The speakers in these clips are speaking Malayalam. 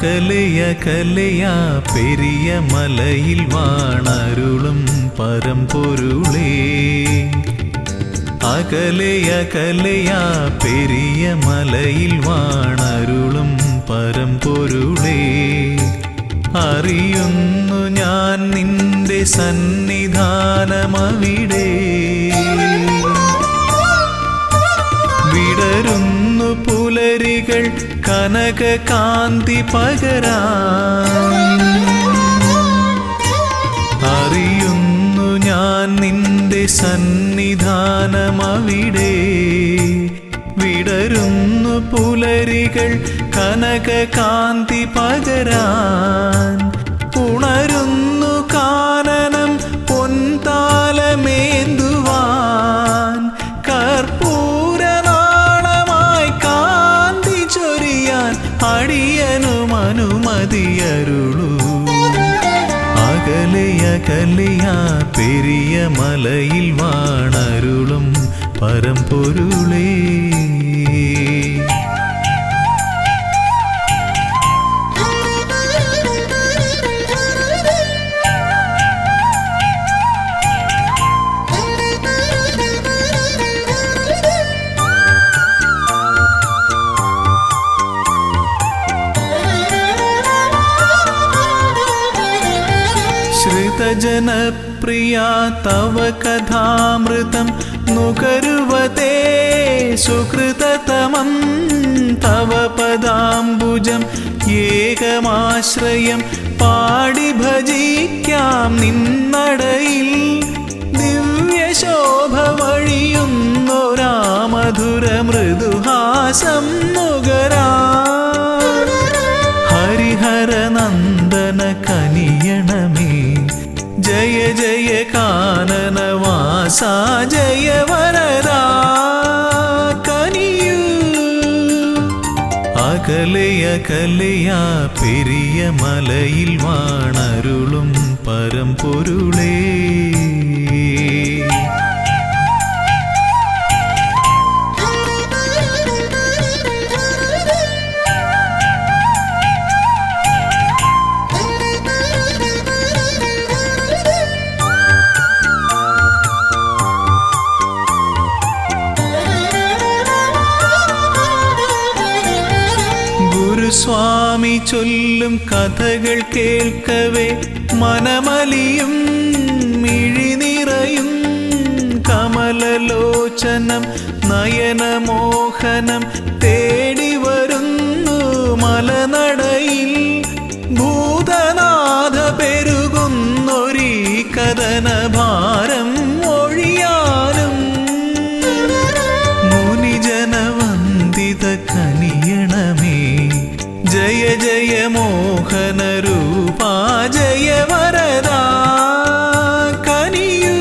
അകലയാ പെരിയ മലയിൽ വാണരുളും പരമ്പൊരുളേ. അകലയാ പെരിയ മലയിൽ വാണരുളും പരമ്പൊരുളേ. അറിയുന്നു ഞാൻ നിന്റെ സന്നിധാനമവിടെ. വിടരുന്നു പുലരികൾ കനക കാന്തി പകരാൻ. അറിയുന്നു ഞാൻ നിന്റെ സന്നിധാനമവിടെ. വിടരുന്നു പുലരികൾ കനക കാന്തി പകരാൻ. ഉണരുന്നു കാനനം പൊൻതാലമേന്തുവാൻ. കർപ്പൂരനാളമായി കാന്തി ചൊരിയാൻ അടിയനും അനുമതിയരുളൂ. അകലയാ പെരിയ മലയിൽ വാണരുളും പരമ്പൊരുളേ. ശ്രുതജനപ്രിയാ തവ കഥാമൃതം നുകരുവതേ സുകൃതതമം. തവ പദാംബുജം ഏകമാശ്രയം പാടി ഭജിക്കാം നിന്നടയിൽ. ദിവ്യശോഭ വഴിയുന്നൊരാ മധുര മൃദുഹാസം നുകരാൻ. ഹരിഹരനന്ദന കനിയണമേ ജയ ജയ കാനനവാസ ജയ വരദാ കനിയൂ. അകലയാ പെരിയ മലയിൽ വാണരുളും പരമ്പൊരുളേ. സ്വാമി ചൊല്ലും കഥകൾ കേൾക്കവേ മനമലിയും മിഴിനിറയും. കമലലോചനം നയനമോഹനം തേടി വരുന്നു മലനടയിൽ. ഭൂതനാഥ പെരുകുന്നൊരീ കഥനഭാരം ഒഴിയാനും. മുനിജനവന്ദിത കനിയണമേ ജയ ജയ മോഹന രൂപാ ജയ വരദാ കനിയൂ.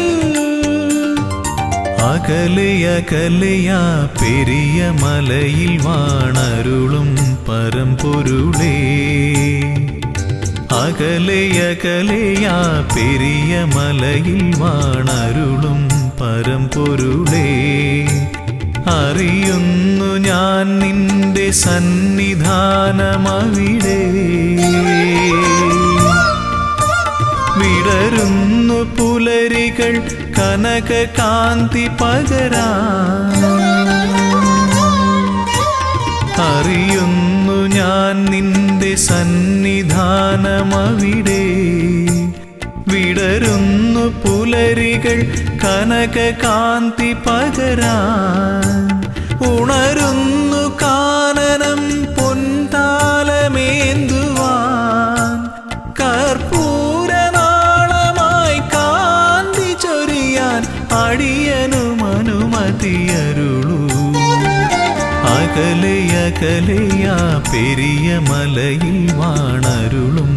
അകലയാ പെരിയ മലയിൽ വാണരുളും പരമ്പൊരുളേ. അകലയാ പെരിയ മലയിൽ വാണരുളും പരമ്പൊരുളേ. അറിയുന്നു ഞാൻ നിന്റെ സന്നിധാനമവിടെ. വിടരുന്നു പുലരികൾ കനക കാന്തി പകരാൻ. അറിയുന്നു ഞാൻ നിന്റെ സന്നിധാനമവിടെ. വിടരുന്നു പുലരികൾ കനക കാന്തി പകരാൻ. ഉണരുന്നു കാനനം പൊൻതാലമേന്തുവാൻ. കർപ്പൂരനാളമായി കാന്തി ചൊരിയാൻ അടിയനും അനുമതിയരുളൂ. അകലയാ പെരിയ മലയിൽ വാണരുളും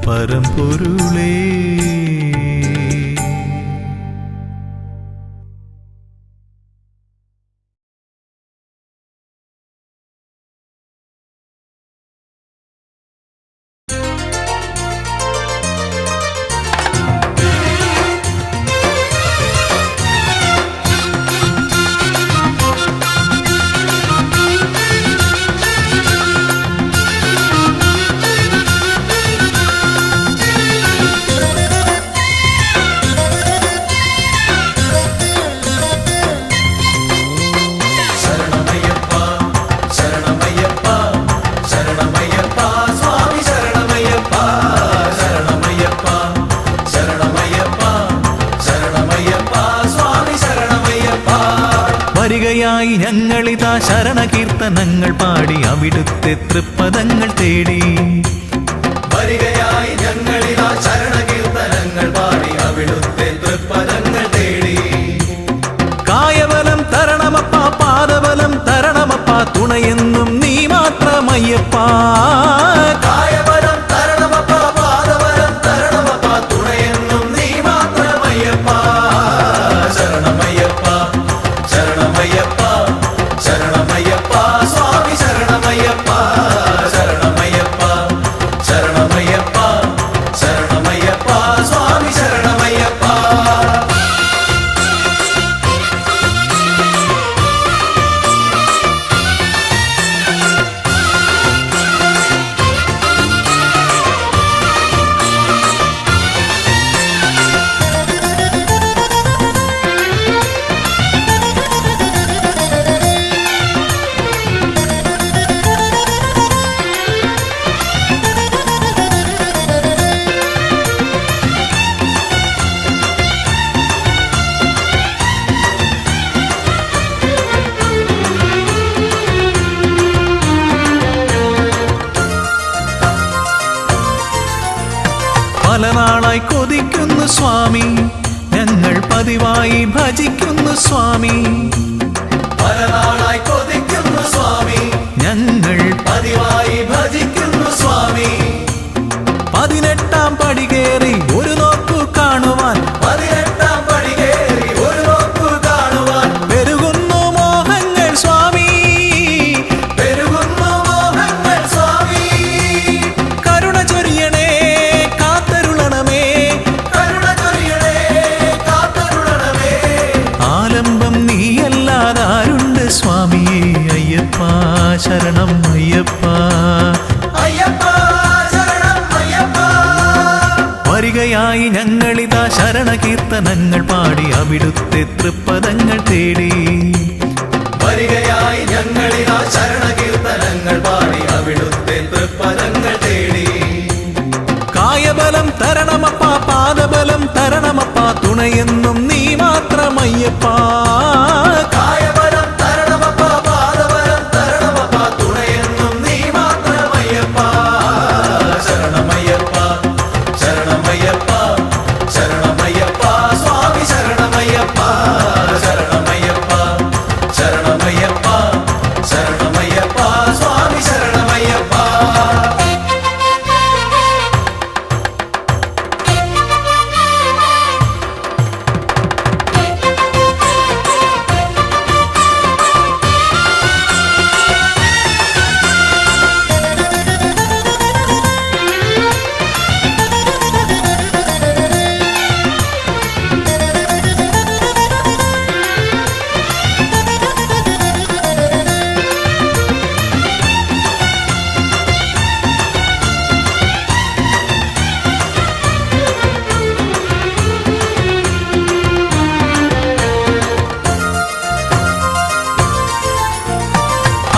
പരമ്പൊരുളേ. വരികയായി ഞങ്ങളിതാ ശരണകീർത്തനങ്ങൾ പാടി അവിടുത്തെ തൃപ്പദങ്ങൾ തേടി. വരികയായി ഞങ്ങളിതാ ശരണകീർത്തനങ്ങൾ പാടി അവിടുത്തെ തൃപ്പദങ്ങൾ തേടി. കായബലം തരണമപ്പ, പാദബലം തരണമപ്പ, തുണയെന്നും നീ മാത്രമയ്യപ്പ. കായബലം തരണമപ്പ, പാദബലം തരണമപ്പ, തുണയെന്നും നീ മാത്രമയ്യപ്പ. ശരണമയ്യപ്പ, ശരണമയ്യപ്പ, ശരണമയ്യപ്പ, സ്വാമി ശരണമയ്യപ്പ. ശരണമയ്യപ്പ, ശരണമയ്യപ്പ, ശരണമയ്യപ്പ, സ്വാമി ശരണമയ്യപ്പ. പല നാളായി കൊതിക്കുന്നു സ്വാമി, ഞങ്ങൾ പതിവായി ഭജിക്കുന്നു സ്വാമി. പല നാളായി കൊതിക്കുന്നു സ്വാമി, ഞങ്ങൾ പതിവായി ഭജിക്കുന്നു സ്വാമി. 18-ാം പടി കയറി ഒരു നോക്കു കാണുവാൻ, 18-ാം പടി കയറി ഒരു നോക്കു കാണുവാൻ. പെരുകുന്നു മോഹങ്ങൾ സ്വാമി, പെരുകുന്നു മോഹങ്ങൾ സ്വാമി. കരുണ ചൊരിയണേ കാത്തരുളണമേ, കരുണ ചൊരിയണേ കാത്തരുളണമേ. ആലംബം നീയല്ലാതാരുണ്ട് സ്വാമിയേ അയ്യപ്പ. ശരണം അയ്യപ്പ. അയ്യപ്പ ശരണം അയ്യപ്പ. വരികയായി ഞങ്ങളിതാ ശരണകീർത്തനങ്ങൾ പാടി അവിടുത്തെ തൃപ്പദങ്ങൾ തേടി. വരികയായി ഞങ്ങളിതാ ശരണകീർത്തനങ്ങൾ പാടി അവിടുത്തെ തൃപ്പദങ്ങൾ തേടി. കായബലം തരണമപ്പ, പാദബലം തരണമപ്പ, തുണയെന്നും നീ മാത്രമയ്യപ്പ. കായബലം തരണമപ്പ, പാദബലം തരണമപ്പ, തുണയെന്നും നീ മാത്രമയ്യപ്പ. ശരണമയ്യപ്പ, ശരണമയ്യപ്പ, ശരണമയ്യപ്പ, സ്വാമി ശരണമയ്യപ്പ. ശരണമയ്യപ്പ, ശരണമയ്യപ്പ, ശരണമയ്യപ്പ, സ്വാമി ശരണമയ്യപ്പ.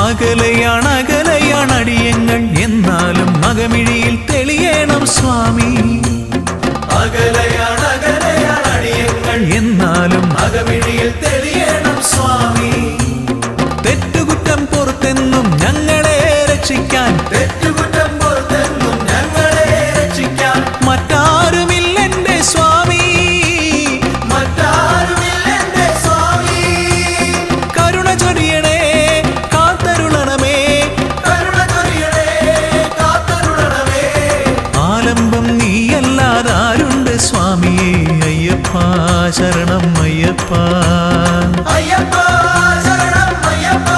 അകലെയാണ് അകലെയാണ് അടിയങ്ങൾ, എന്നാലും മകമിഴിയിൽ തെളിയണം സ്വാമി. അകലെയാണ് അകലെയാണ് അടിയങ്ങൾ, എന്നാലും അകമിഴിയിൽ തെളിയണം സ്വാമി. തെറ്റുകുറ്റം പുറത്തെന്നും ഞങ്ങളെ രക്ഷിക്കാൻ, തെറ്റുകുറ്റം പുറത്തെന്നും ഞങ്ങളെ രക്ഷിക്കാൻ മറ്റാരുമില്ലെന്റെ സ്വാമി. മറ്റാരുമില്ലെന്റെ സ്വാമി. കരുണ ചൊരിയണേ കാത്തരുളണമേ, കരുണ ചൊരിയണേ കാത്തരുളണമേ. ആലംബം നീയല്ലാതാരുണ്ട് സ്വാമിയേ അയ്യപ്പ. ശരണം അയ്യപ്പ. അയ്യപ്പ ശരണം അയ്യപ്പ.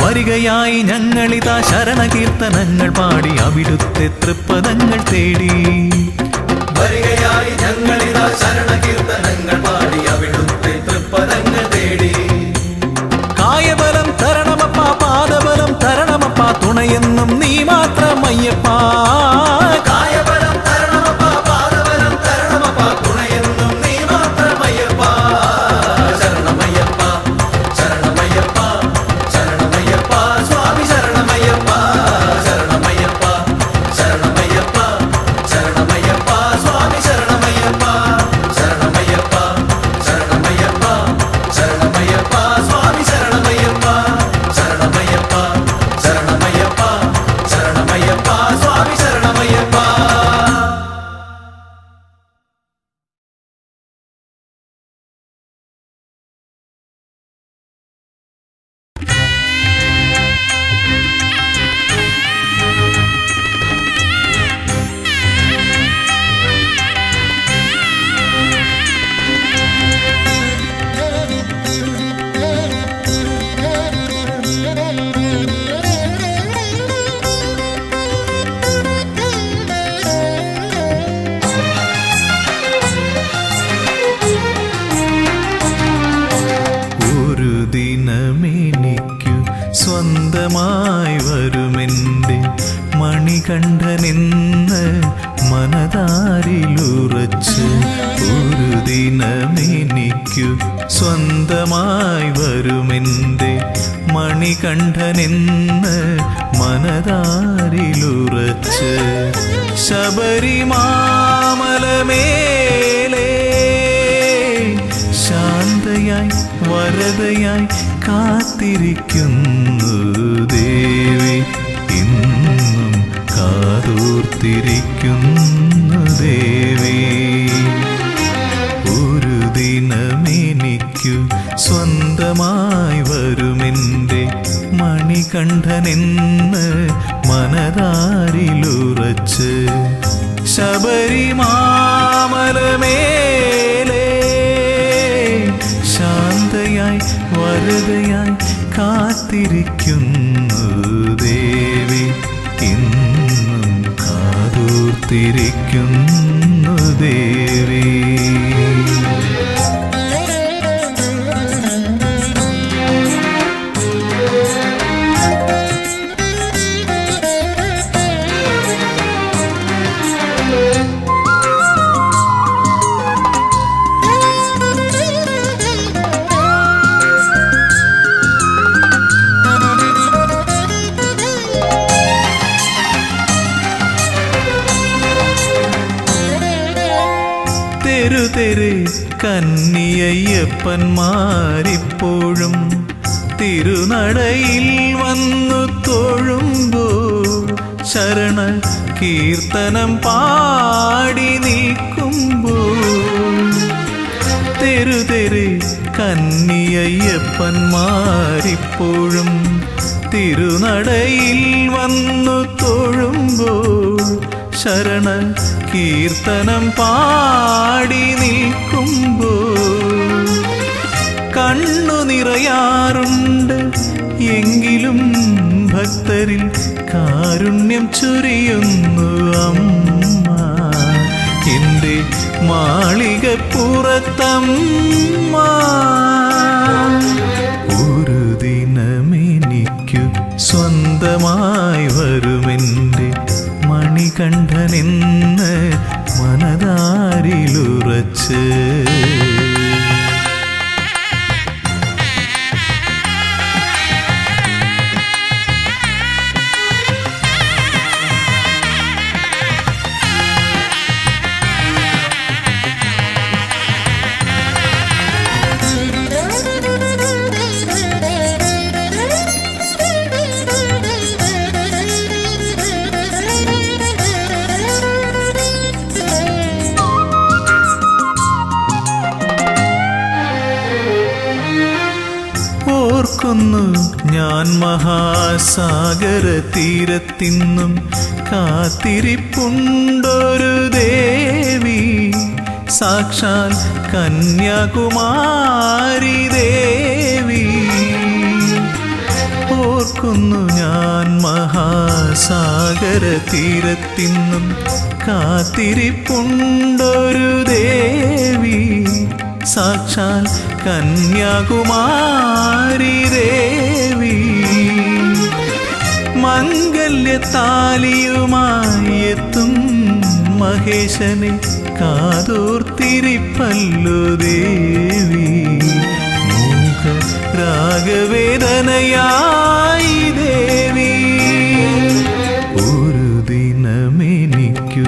വരികയായി ഞങ്ങളിതാ ശരണകീർത്തനങ്ങൾ പാടി അവിടുത്തെ തൃപ്പദങ്ങൾ തേടി. വരികയായി ഞങ്ങളിതാ ശരണകീർത്തനങ്ങൾ പാടി അവിടുത്തെ തൃപ്പദങ്ങൾ തേടി. കായബലം തരണമപ്പ, പാദബലം തരണമപ്പ, തുണയെന്നും നീ മാത്രമയ്യപ്പ. കായബലം തരണമപ്പ, പാദബലം തരണമപ്പ, തുണയെന്നും നീ മാത്രമയ്യപ്പ. ശരണമയ്യപ്പ, ശരണമയ്യപ്പ, ശരണമയ്യപ്പ, സ്വാമി ശരണമയ്യപ്പ. ശരണമയ്യപ്പ, ശരണമയ്യപ്പ, ശരണമയ്യപ്പ, ഉറച്ച് ഒരു ദിനമെനിക്കു സ്വന്തമായി വരുമെൻ്റെ മണികണ്ഠനെന്ന് മനതാരിലുറച്ച് ശബരിമാമലമേലേ ശാന്തയായി വരദയായി കാത്തിരിക്കുന്നു ദേവി ഇന്നും കാതോർത്തിരിക്കുന്നു ദേവി ഒരു ദിനമെനിക്കു സ്വന്തമായി വരുമെൻ്റെ മണികണ്ഠനെന്ന് മനതാരിലുറച്ച് ശബരിമാമലമേലേ ശാന്തയായി വരദയായി കാത്തിരിക്കുന്നു ദേവി ഇന്നും കാതോർത്തിരിക്കുന്നു ദേവി തെരുതെരെ കന്നിയയ്യപ്പന്മാരിപ്പോഴും തിരുനടയിൽ വന്നു തൊഴുമ്പോൾ ശരണ കീർത്തനം പാടി നിൽക്കുമ്പോൾ തെരുതെരെ കന്നിയയ്യപ്പന്മാരിപ്പോഴും തിരുനടയിൽ വന്നു തൊഴുമ്പോൾ ശരണ കീർത്തനം പാടി നിൽക്കുമ്പോൾ കണ്ണു നിറയാറുണ്ട് എങ്കിലും ഭക്തരിൽ കാരുണ്യം ചൊരിയുന്നു അമ്മ എൻ്റെ മാളികപ്പുറത്തമ്മ ഒരു ദിനമെനിക്കു സ്വന്തമായി വരുമെൻ്റെ മണികണ്ഠനെന്ന് മനതാരിലുറച്ച് ഓർക്കുന്നു ഞാൻ മഹാസാഗര തീരത്തിന്നും കാത്തിരിപ്പുണ്ടൊരു ദേവി സാക്ഷാൽ കന്യാകുമാരി ദേവി ഓർക്കുന്നു ഞാൻ മഹാസാഗര തീരത്തിന്നും കാത്തിരിപ്പുണ്ടൊരു ദേവി സാക്ഷാൽ കന്യാകുമാരി ദേവി മംഗല്യത്താലിയുമായി എത്തും മഹേശനെ കാതോർത്തിരിപ്പല്ലോ ദേവി മൂക രാഗവേദനയായി ദേവി ഒരു ദിനമെനിക്കു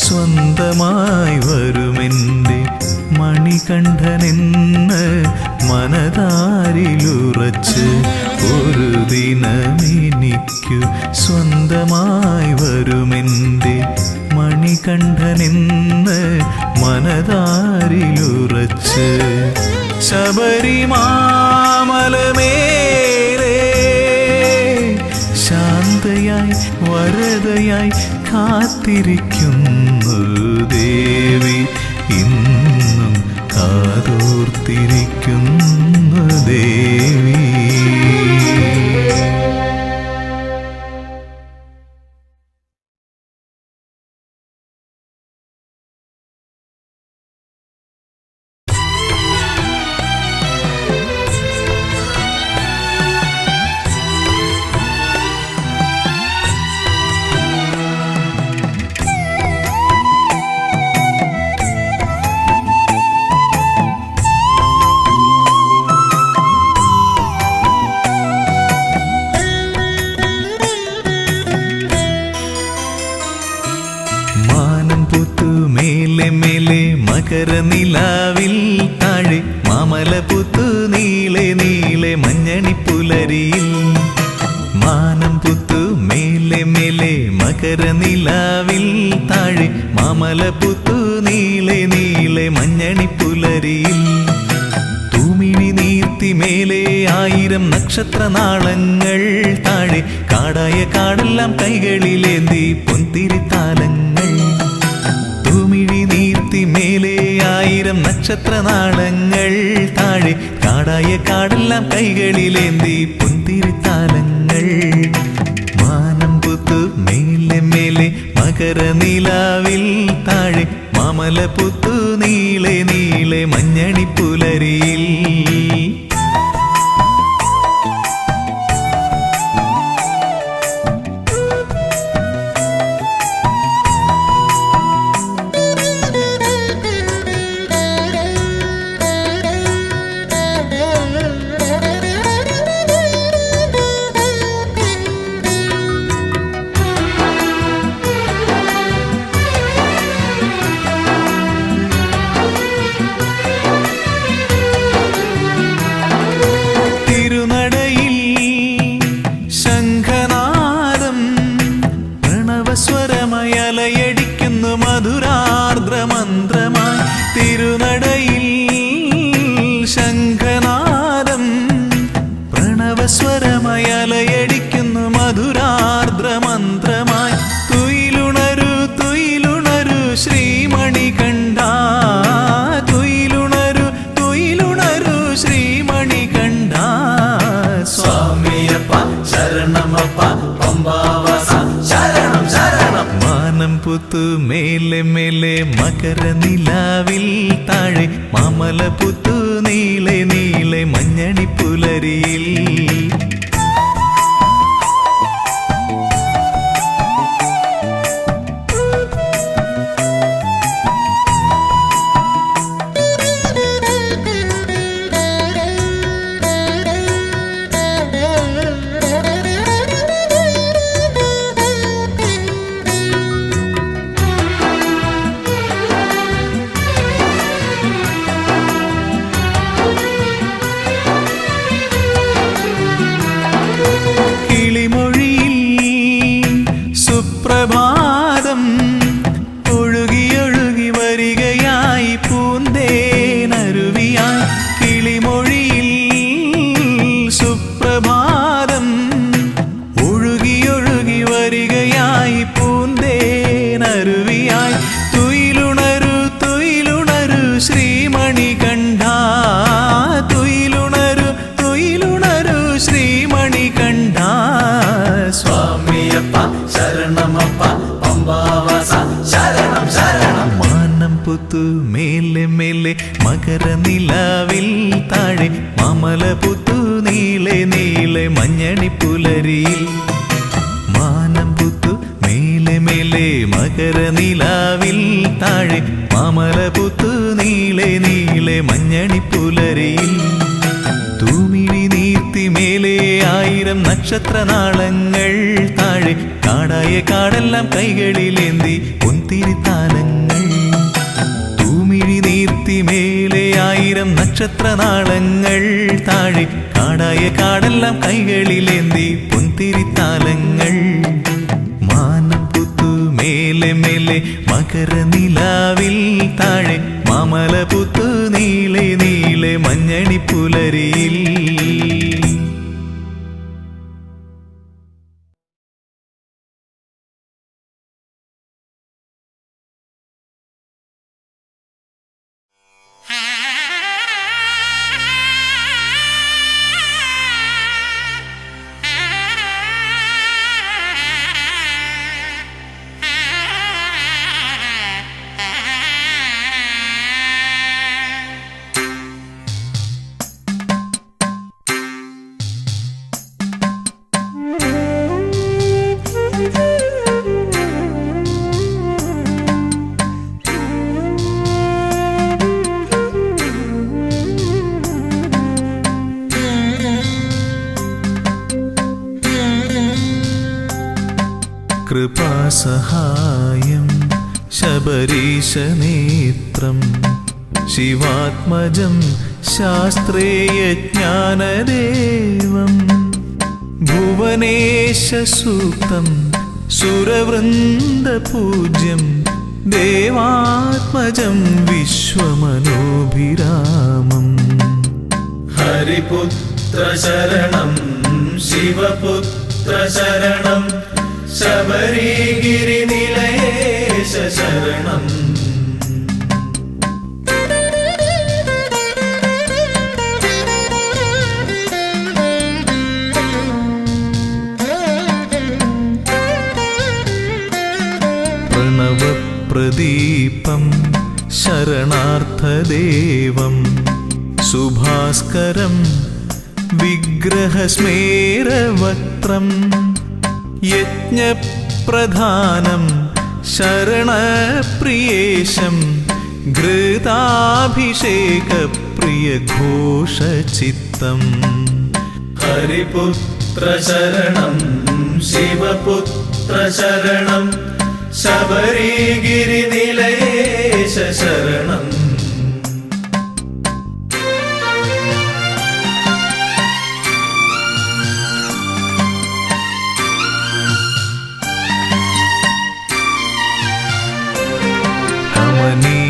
സ്വന്തമായി വരുമെൻ്റെ മണികണ്ഠനെന്ന് മനതാരിലുറച്ച് ഒരു ദിനമെനിക്കു സ്വന്തമായി വരുമെൻ്റെ മണികണ്ഠനെന്ന് മനതാരിലുറച്ച് ശബരിമാമലമേലേ ശാന്തയായി വരദയായി കാത്തിരിക്കുന്നു ദേവി ഇന്നും കാതോർത്തിരിക്കുന്നു ദേവി മേലെ മേലെ മകരനിലാവിൽ താഴെ മാമലപുത്തു നീളെ നീളെ മഞ്ഞണിപ്പുലരിയിൽ മാനം പുത്തു മേലെ മേലെ മകരനിലാവിൽ താഴെ മാമലപുത്തു നീളെ നീളെ മഞ്ഞണിപ്പുലരിയിൽ തൂമിഴി നീർത്തി മേലെ 1000 നക്ഷത്രനാളങ്ങൾ താഴെ കാടായ കാടെല്ലാം കൈകളിലേന്തി പൊൻതിരിത്താലങ്ങൾ തൂമിഴി നീർത്തി മേലെ 1000 നക്ഷത്രനാളങ്ങൾ താഴെ കാടായ കാടെല്ലാം കൈകളിലേന്തി പൊൻതിരിത്താലങ്ങൾ മാനം പുത്തു മേലെ മേലെ മകരനിലാവിൽ താഴെ മാമലപുത്തു നീളെ നീളെ മഞ്ഞണിപ്പുലരിയിൽ സ്വരമയലയടിക്കുന്നു മധുരാർദ്രമന്ത്രമായി തിരുനടയിൽ ശംഖനാദം പ്രണവസ്വരമയലയടിക്കുന്നു മധുരാർദ്രമന്ത്രമായി തുയിലുണരു തുയിലുണരു ശ്രീമണികണ്ഠ തുയിലുണരു തുയിലുണരു ശ്രീമണികണ്ഠ സ്വാമിയപ്പ ശരണമപ്പ പമ്പാവാസ ശരണം ശരണം മാനം പുത്തു മേലെ മേലെ മകരനിലാവിൽ താഴെ മാമലപുത്തു നീളെ നീളെ മഞ്ഞണിപ്പുലരിയിൽ സുപ്രഭാതം ഒഴുകിയൊഴുകി വരികയായി പൂന്തേനരുവിയായി കിളിമൊഴിയിൽ സുപ്രഭാതം ഒഴുകിയൊഴുകി വരികയായി പൂന്തേനരുവിയായി തുയിലുണരു തുയിലുണരു ശ്രീമണികണ്ഠ തുയിലുണരു തുയിലുണരു ശ്രീമണികണ്ഠ സ്വാമിയപ്പ ശരണമപ്പ പമ്പാവാസ ശരണം ശരണം മാനം പുത്തു മേലെ മേലെ മകരനിലാവിൽ താഴെ മാമലപുത്തു നീളെ നീളെ മഞ്ഞണിപ്പുലരിയിൽ മാനം പുത്തു മേലെ മേലെ മകരനിലാവിൽ താഴെ മാമലപുത്തു നീളെ നീളെ മഞ്ഞണിപ്പുലരിയിൽ തൂമിഴി നീർത്തി മേലെ 1000 നക്ഷത്രനാളങ്ങൾ താഴെ കാടായ കാടെല്ലാം കൈകളിലേന്തി പൊൻതിരിത്താലങ്ങൾ തൂമിഴി നീർത്തി മേലെ 1000 നക്ഷത്രനാളങ്ങൾ താഴെ കാടായ കാടെല്ലാം കൈകളിലേന്തി പൊൻതിരിത്താലങ്ങൾ മാനം പുത്തു മേലെ മേലെ മകരനിലാവിൽ താഴെ മാമലപുത്തു നീളെ നീളെ മഞ്ഞണിപ്പുലരിയിൽ കൃപാസഹായം ശബരീശനേത്രം ശിവാത്മജം ശാസ്ത്രേയജ്ഞാനദേവം ഭുവനേശസൂക്തം സുരവൃന്ദപൂജ്യം ദേവാത്മജം വിശ്വമനോഭിരാമം ഹരിപുത്ര ശരണം ശിവപുത്ര ശരണം ശബരിഗിരിനിലയേശ ശരണം പ്രണവപ്രദീപം ശരണാർത്ഥദേവം സുഭാസ്കരം വിഗ്രഹസ്മേരവക്ത്രം യജ്ഞപ്രധാനം ശരണപ്രിയേശം ഘൃതാഭിഷേകപ്രിയഘോഷചിത്തം ഹരിപുത്ര ശരണം ശിവപുത്ര ശരണം ശബരിഗിരിനിലയേശ ശരണം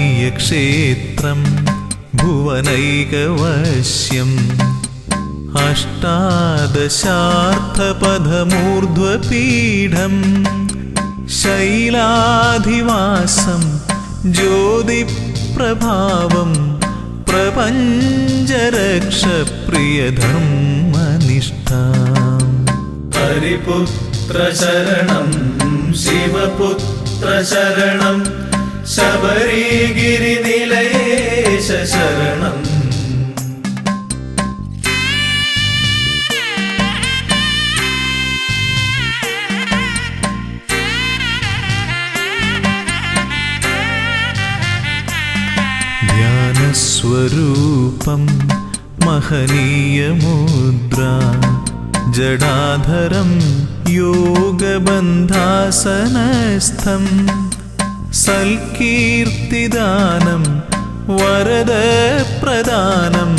കമനീയക്ഷേത്രം ഭുവനൈകവശ്യം അഷ്ടാദശാർത്ഥപഥമൂർധ്വപീഠം ശൈലാധിവാസം ജ്യോതിപ്രഭാവം പ്രപഞ്ചരക്ഷപ്രിയധർമ്മനിഷ്ഠാം ഹരിപുത്ര ശരണം ശിവപുത്ര ശരണം ശബരിഗിരിനിലയേശ ശരണം ധ്യാനസ്വരൂപം മഹനീയമുദ്ര ജടാധരം യോഗബന്ധാസനസ്ഥം സൽകീർത്തിദാനം വരദപ്രദാനം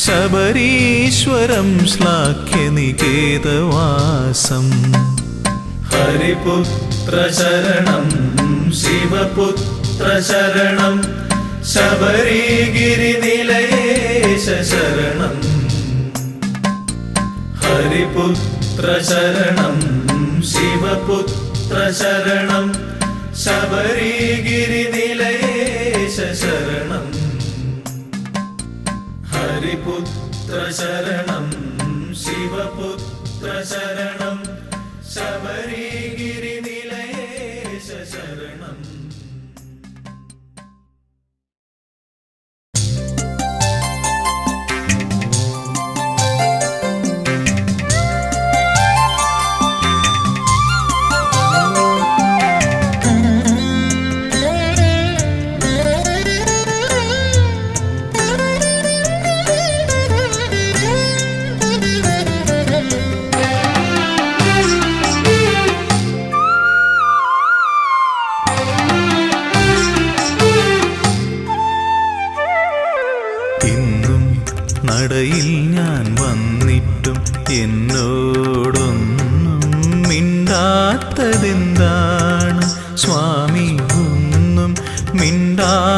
ശബരീശ്വരം ശ്ലാഘ്യനികേതവാസം ഹരിപുത്ര ശരണം ശിവപുത്ര ശരണം ശബരിഗിരിനിലയേശ ശരണം ഹരിപുത്ര ശരണം ശിവപുത്ര ശരണം ശബരിഗിരിനിലയേശ ശരണം ഹരിപുത്ര ശരണം ശിവപുത്ര ശരണം ശബരിഗിരിനിലയേശ ശരണം നടയിൽ ഞാൻ വന്നിട്ടും എന്നോടൊന്നും മിണ്ടാത്തതെന്താണ് സ്വാമി ഒന്നും മിണ്ടാത്തതെന്താണ്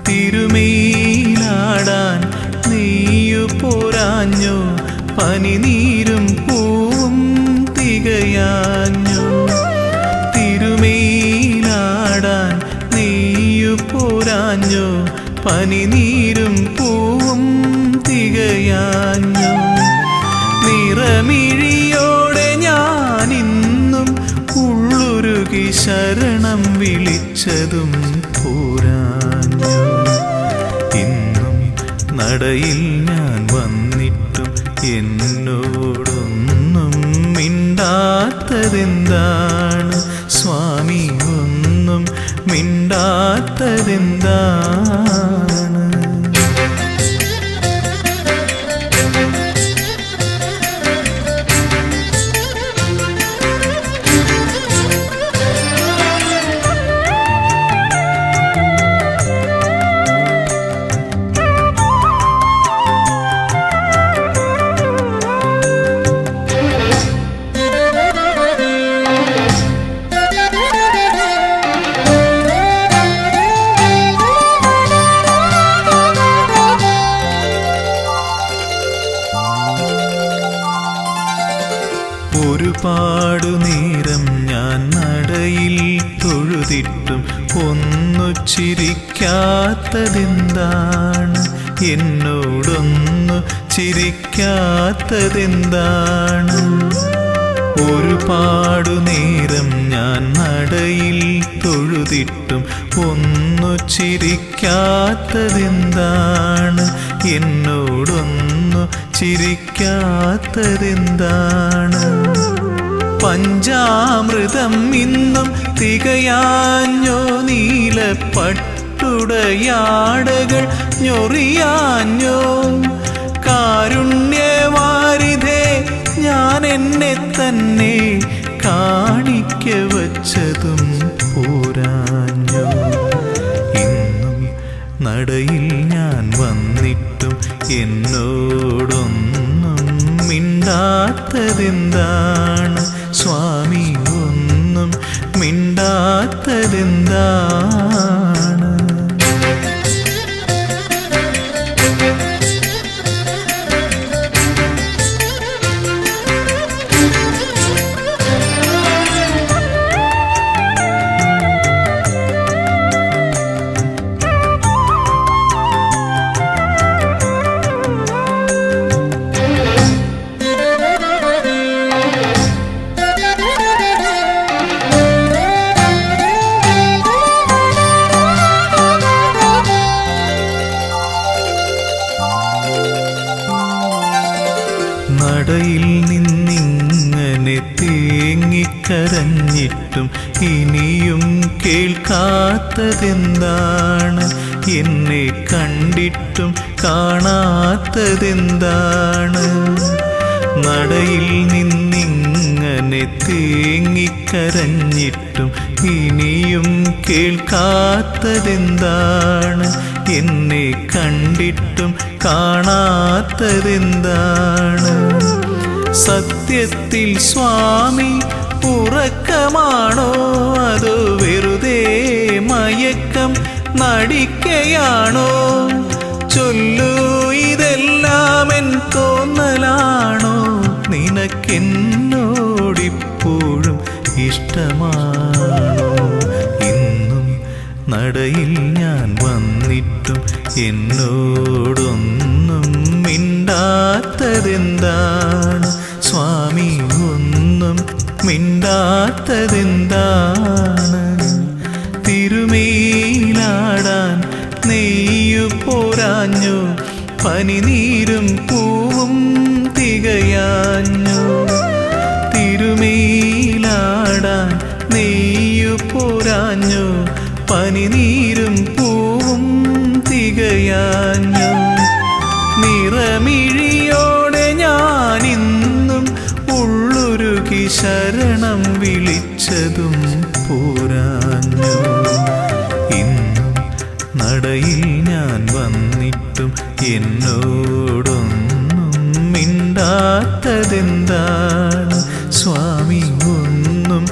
തിരുമേലാടാൻ നെയ്യു പോരാഞ്ഞോ പനിനീരും പൂവും തികയാഞ്ഞോ തിരുമേലാടാൻ നെയ്യു പോരാഞ്ഞോ പനിനീരും പൂവും തികയാഞ്ഞോ നിറമിഴിയോടെ ഞാനിന്നും ഉള്ളുരുകി ശരണം വിളിച്ചതും പോരാഞ്ഞോ ഇന്നും നടയിൽ ഞാൻ വന്നിട്ടും എന്നോടൊന്നും മിണ്ടാത്തതെന്താണ് സ്വാമി ഒന്നും മിണ്ടാത്തതെന്താണ് ഒന്നു ചിരിക്കാത്തതെന്താണ്? എന്നോടൊന്നു ചിരിക്കാത്തതെന്താണ്? ഒരുപാടു നേരം ഞാൻ നടയിൽ തൊഴുതിട്ടും ഒന്നു ചിരിക്കാത്തതെന്താണ്? എന്നോടൊന്നു ചിരിക്കാത്തതെന്താണ്? പഞ്ചാമൃതം ഇന്നും തികയാഞ്ഞോ? നീലപ്പട്ടുടയാടകൾ ഞൊറിയാഞ്ഞോ? കാരുണ്യവാരിധേ, ഞാൻ എന്നെ തന്നെ കാണിക്ക വച്ചതും പോരാഞ്ഞോ? ഇന്നും നടയിൽ ഞാൻ വന്നിട്ടും എന്നോടൊന്നും മിണ്ടാത്തതെന്താണ്? സ്വാമി ഒന്നും മിണ്ടാത്തതെന്താണ്? നടയിൽ നിന്നിങ്ങനെ തേങ്ങിക്കരഞ്ഞിട്ടും ഇനിയും കേൾക്കാത്തതെന്താണ്? എന്നെ കണ്ടിട്ടും കാണാത്തതെന്താണ്? നടയിൽ നിന്നിങ്ങനെ തേങ്ങിക്കരഞ്ഞിട്ടും ഇനിയും കേൾക്കാത്തതെന്താണ്? എന്നെ കണ്ടിട്ടും കാണാത്തതെന്താണ്? സത്യത്തിൽ സ്വാമി ഉറക്കമാണോ? അതോ വെറുതെ മയക്കം നടിക്കയാണോ? ചൊല്ലൂ, ഇതെല്ലാം എൻ തോന്നലാണോ? നിനക്കെന്നോടിപ്പോഴും ഇഷ്ടമാണോ? ഇന്നും നടയിൽ ഞാൻ വന്നിട്ടും എന്നോടൊന്നും മിണ്ടാത്തതെന്താണ്? സ്വാമി ഒന്നും മിണ്ടാത്തതെന്താണ്? തിരുമേലാടാൻ നെയ്യു പോരാഞ്ഞു? പനിനീരും പൂവും തികയാഞ്ഞു? തിരുമേലാടാൻ നെയ്യു പോരാഞ്ഞു? പനിനീരും പൂവും തികയാഞ്ഞു? നിറമിഴിയോടെ ഞാനിന്നും ഉള്ളുരുകി ശരണം വിളിച്ചതും പോരാഞ്ഞു? ഇന്നും നടയിൽ ഞാൻ വന്നിട്ടും എന്നോടൊന്നും മിണ്ടാത്തതെന്താണ്? സ്വാമി ഒന്നും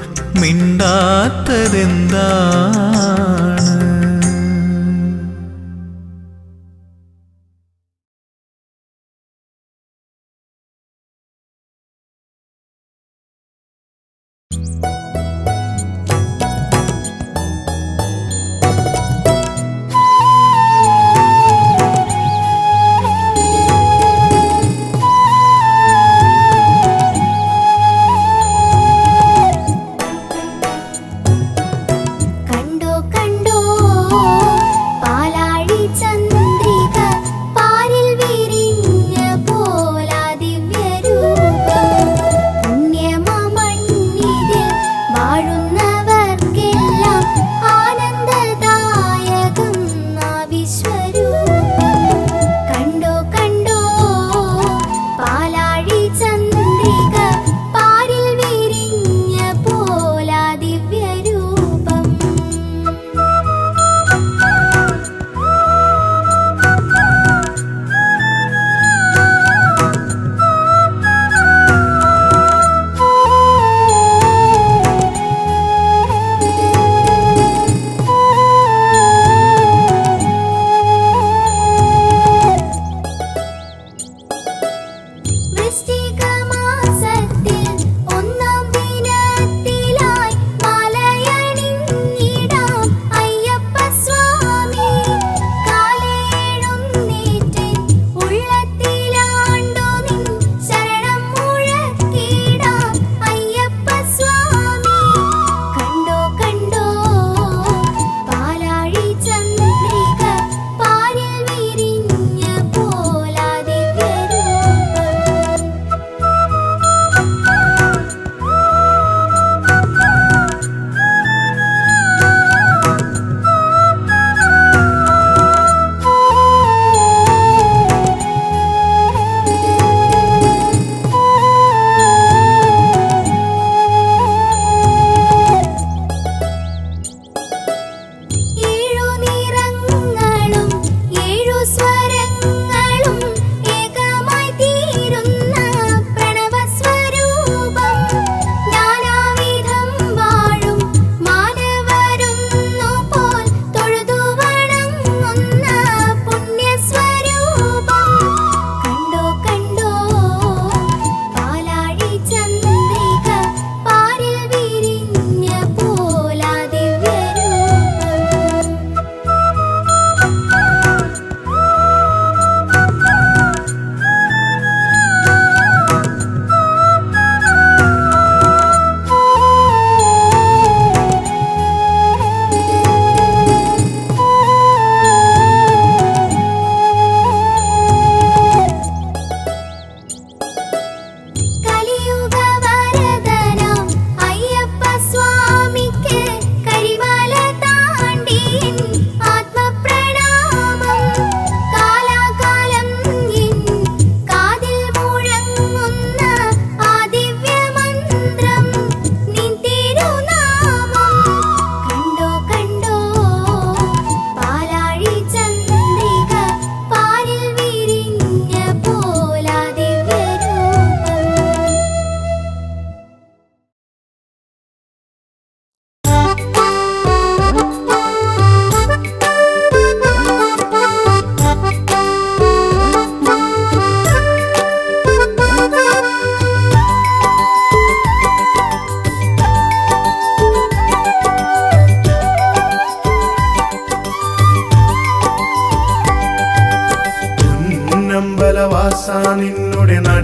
മിണ്ടാത്തതെന്താണ്?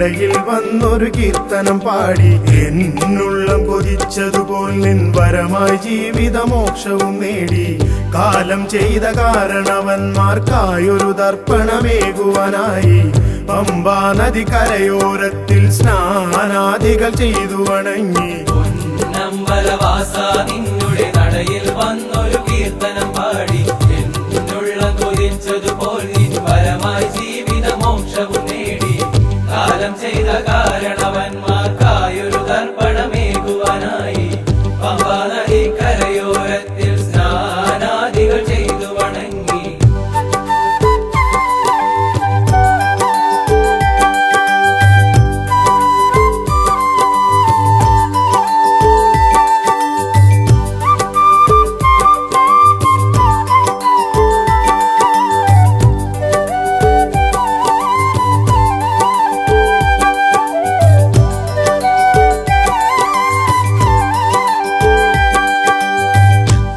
നടയിൽ വന്നൊരു കീർത്തനം പാടി എന്നുള്ളം കൊതിച്ചതുപോൽ നിൻ വരമായി ജീവിതമോക്ഷവും നേടി കാലം ചെയ്ത കാരണവന്മാർക്കായൊരു തർപ്പണമേകുവാനായി പമ്പാ നദി കരയോരത്തിൽ സ്നാനാദികൾ ചെയ്തു വണങ്ങി പൊന്നമ്പലവാസ നിന്നുടെ നടയിൽ വന്നൊരു കീർത്തനം പാടി എന്നുള്ളം കൊതിച്ചതുപോൽ നിൻ വരമായി ജീവിതമോക്ഷവും നേടി കാലം ചെയ്ത കാരണവന്മാർക്കായൊരു തർപ്പണമേകുവാനായി പമ്പാ നദി കരയോരത്തിൽ സ്നാനാദികൾ ചെയ്തു വണങ്ങി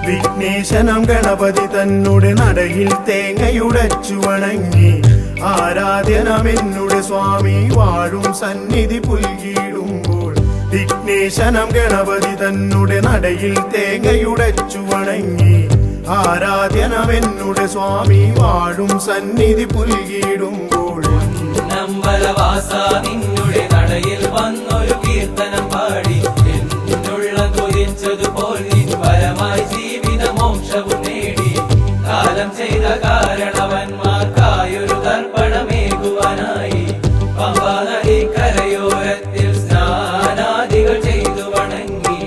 വിഘ്നേശനം ഗണപതി തന്നുടെ നടയിൽ തേങ്ങയുടച്ചു വണങ്ങി ആരാധ്യനമെന്നുടെ സ്വാമി വാഴും സന്നിധി പുൽകിടുമ്പോൾ വിഘ്നേശനം ഗണപതി തന്നുടെ നടയിൽ തേങ്ങയുടച്ചു വണങ്ങി ആരാധ്യനമെന്നുടെ സ്വാമി വാഴും സന്നിധി പുൽകിടുമ്പോൾ പൊന്നമ്പലവാസ നിന്നുടെ നടയിൽ വന്നൊരു കീർത്തനം പാടി എന്നുള്ളം കൊതിച്ചതുപോൽ നിൻ വരമായി ജീവിതമോക്ഷവും നേടി കാലം ചെയ്ത കാരണവന്മാർക്കായൊരു തർപ്പണമേകുവാനായി പമ്പാ നദി കരയോരത്തിൽ സ്നാനാദികൾ ചെയ്തു വണങ്ങി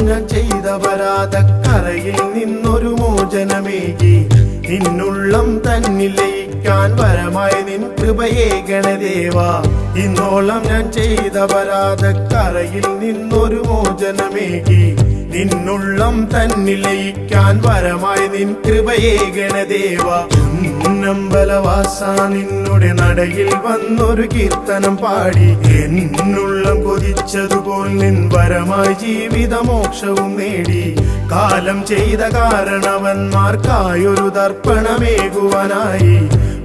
ഞാൻ ചെയ്ത പരാതക്കരയിൽ നിന്നൊരു മോചനമേകി നിന്നുള്ളം തന്നിൽ ലയിക്കാൻ വരമായി നിൻ കൃപയേ ഗണദേവ ഇന്നോളം ഞാൻ ചെയ്ത പരാതക്കരയിൽ നിന്നൊരു മോചനമേകി നിന്നുള്ളം തന്നിൽ ലയിക്കാൻ വരമായി നിൻ കൃപയേ ഗണദേവ പൊന്നമ്പലവാസ നിന്നുടെ നടയിൽ വന്നൊരു കീർത്തനം പാടി എന്നുള്ളം കൊതിച്ചതുപോൽ നിൻ വരമായി ജീവിതമോക്ഷവും നേടി കാലം ചെയ്ത കാരണവന്മാർക്കായൊരു തർപ്പണമേകുവാനായി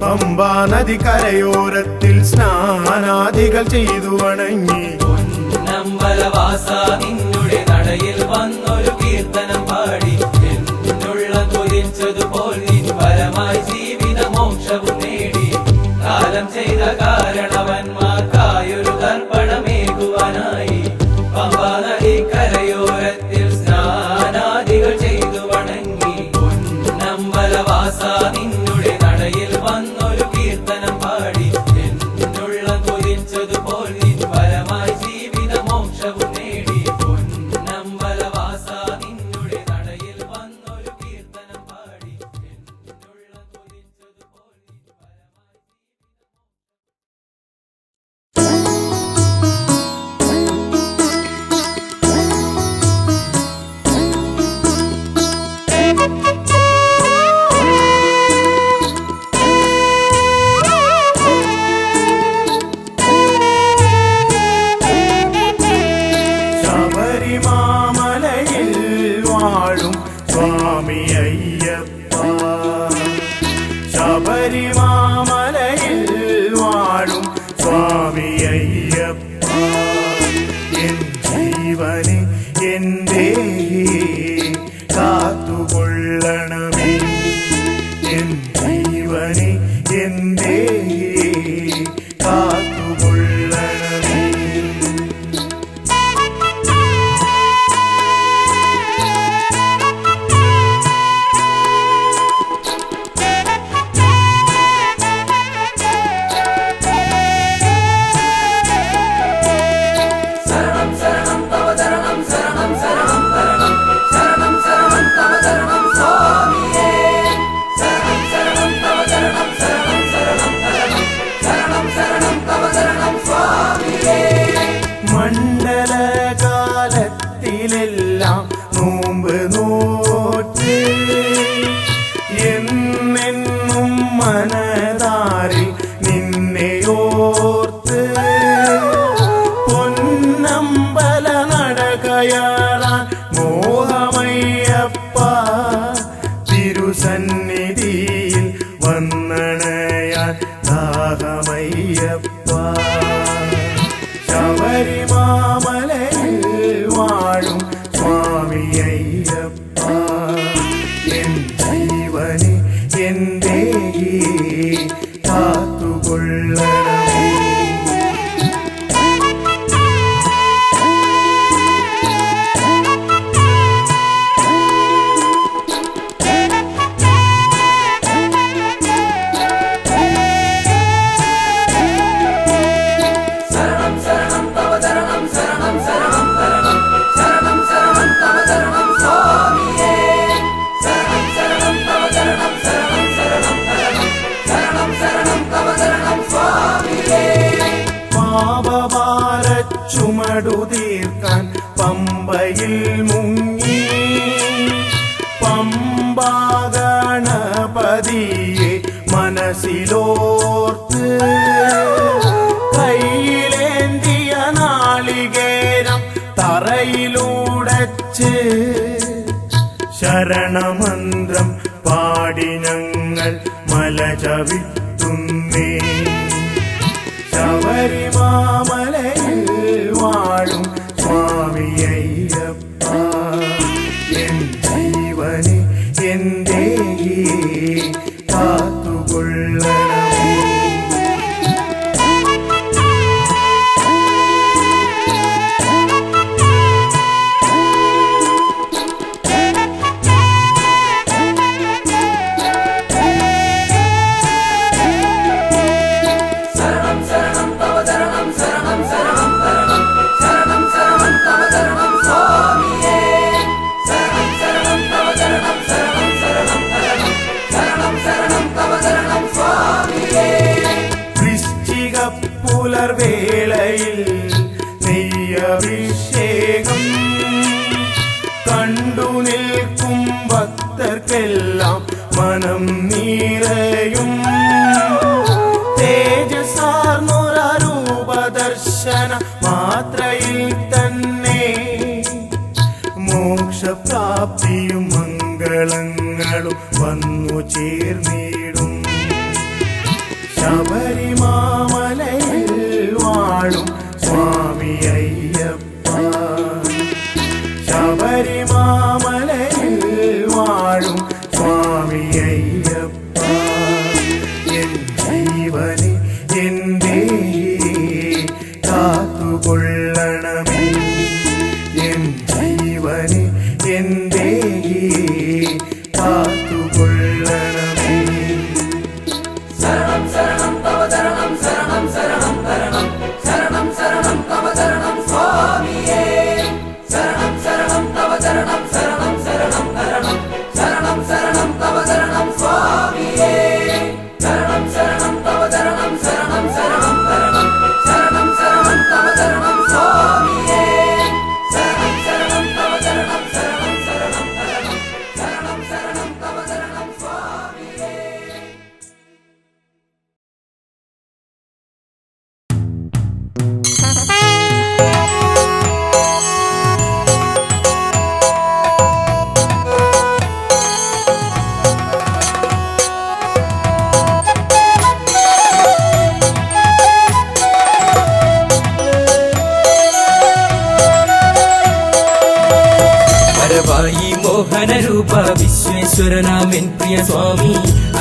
പമ്പാ നദി കരയോരത്തിൽ സ്നാനാദികൾ ചെയ്തു വണങ്ങി പൊന്നമ്പലവാസ നിന്നുടെ നടയിൽ വന്നൊരു കീർത്തനം പാടി എന്നുള്ളം കൊതിച്ചതുപോൽ നിൻ വരമായി ജീവിതമോക്ഷവും നേടി കാലം ചെയ്ത കാരണവന്മാർക്കായൊരു തർപ്പണമേകുവാനായി പമ്പാ നദി കരയോരത്തിൽ സ്നാനാദികൾ ചെയ്തു വണങ്ങി പൊന്നമ്പലവാസ നിന്നുടെ നടയിൽ വന്നൊരു കീർത്തനം പാടി എന്നുള്ളം കൊതിച്ചതുപോൽ നിൻ വരമായി ജീവിതമോക്ഷവും നേടി പൊന്നമ്പലവാസ നിന്നുടെ നടയിൽ വന്നൊരു കീർത്തനം പാടി എന്നുള്ളം കൊതിച്ചതുപോൽ നിൻ വരമായി ശബരിമാമലയിൽ വാഴും സ്വാമി അയ്യപ്പ ശബരിമാമലയിൽ വാഴും സ്വാമി അയ്യപ്പ എൻ ജീവനെ എൻ്റെ കാത്തുകൊള്ളണമേ എൻ ജീവനെ എൻ്റെ കാത്തുകൊള്ളണമേ ശരണം ശരണം തവ ചരണം ശരണം ശരണം തരണം ശരണം ശരണം തവ ചരണം സ്വാമി മനതാരിൽ നിന്നെയോർത്ത് പൊന്നമ്പല നടകയറാൻ മോഹമയ്യപ്പ തിരുസന്നിധിയിൽ വന്നണയാൻ ദാഹമയ്യപ്പ ശബരിമാമലയിൽ വാഴും സ്വാമിയയ്യപ്പ എൻ ജീവനെ എൻ്റെ കാത്തുകൊള്ളണമേ. ചുമടു തീർക്കാൻ പമ്പയിൽ മുങ്ങി പമ്പാഗണപതിയെ മനസ്സിലോർത്ത് കയ്യിലേന്തിയ നാളികേരം തറയിലൂടച്ച് ശരണമന്ത്രം പാടി ഞങ്ങൾ മല ചവിട്ടുന്നേ. ശബരിമാമലയിൽ വാഴും സ്വാമിയയ്യപ്പ എൻ ജീവനെ എൻ്റെ കാത്തുകൊള്ളണമേ. പുലർവേളയിൽ നെയ്യഭിഷേകം കണ്ടു നിൽക്കും ഭക്തർക്കെല്ലാം മനം നിറയും. തേജസാർന്നൊരൂപദർശന മാത്രയിൽ തന്നെ മോക്ഷപ്രാപ്തിയും മംഗളങ്ങളും വന്നു ചേർന്നിടും. ശബരിമാമലയിൽ വാഴും സ്വാമിയയ്യപ്പ ശബരിമാമലയിൽ വാഴും സ്വാമിയയ്യപ്പ എൻ ജീവനെ എൻ്റെ കാത്തുകൊള്ളണമേ. എൻ ജീവനെ എൻ്റെ കാത്തുകൊള്ളണമേ. മോഹനരൂപ വിശ്വേശ്വരനാമൻ പ്രിയ സ്വാമി